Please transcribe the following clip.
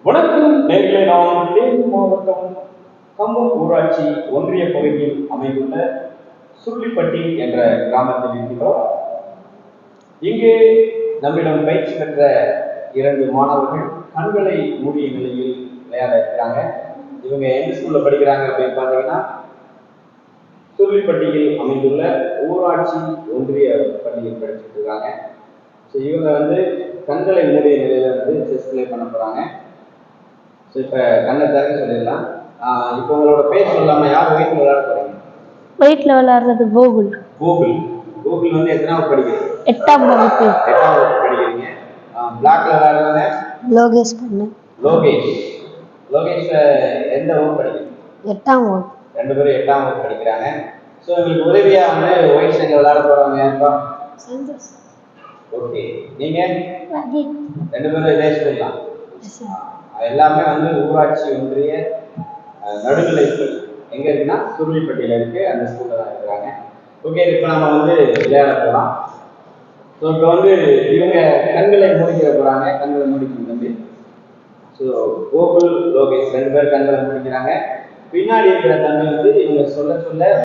வணக்கம் நேர்களை, நாம் தேனி மாவட்டம் கம்பம் ஊராட்சி ஒன்றிய பகுதியில் அமைந்துள்ள சுருளிப்பட்டி என்ற கிராமத்தில் இருக்கிறோம். இங்கே நம்மிடம் பயிற்சி பெற்ற 2 மாணவர்கள் கண்களை மூடிய நிலையில் விளையாட இருக்கிறாங்க. இவங்க எந்த ஸ்கூல்ல படிக்கிறாங்க அப்படின்னு பார்த்தீங்கன்னா, சுருளிப்பட்டியில் அமைந்துள்ள ஊராட்சி ஒன்றிய பள்ளியில் படிச்சுட்டு இருக்காங்க. ஸோ இவங்க கண்களை மூடிய நிலையில செஸ் பிளே பண்ண போறாங்க. ஸோ இப்போ கண்ணை திறக்க சொல்லிடலாம். இப்போ உங்களோட பேர் சொல்லாம யார் வீட்டில் விளையாட போறீங்க? வீட்டில் விளையாடுறது கோகுல். கோகுல் எத்தனாவது படிக்கிறீங்க? 8ஆம் வகுப்பு. 8ஆம் வகுப்பு படிக்கிறீங்க. பிளாக்ல விளையாடுறவங்க லோகேஷ் பண்ணு. லோகேஷ் எந்த வகுப்பு படிக்கிறீங்க? 8ஆம் வகுப்பு. 2 பேரும் 8ஆம் வகுப்பு படிக்கிறாங்க. ஸோ உங்களுக்கு உதவியா ஒயிட் சைடில் விளையாட போறவங்க யாருப்பா? சந்தோஷ். ஓகே, நீங்க 2 பேரும் இதே ஸ்கூல் தான். எல்லாமே ஊராட்சி ஒன்றிய நடுநிலைப்பள்ளி எங்க இருக்குன்னா சுருளிப்பட்டியில இருக்கு. அந்த ஸ்கூல்ல தான் இருக்கிறாங்க. ஓகே, இப்போ நம்ம விளையாட போகலாம். ஸோ இப்போ இவங்க கண்களை மூடிக்கிற போறாங்க. கண்களை மூடிக்கணும் தம்பி. ஸோ கோகுல், லோகேஷ் 2 பேர் கண்களை மூடிக்கிறாங்க. பின்னாடி இருக்கிற தம்பி இவங்க சொல்ல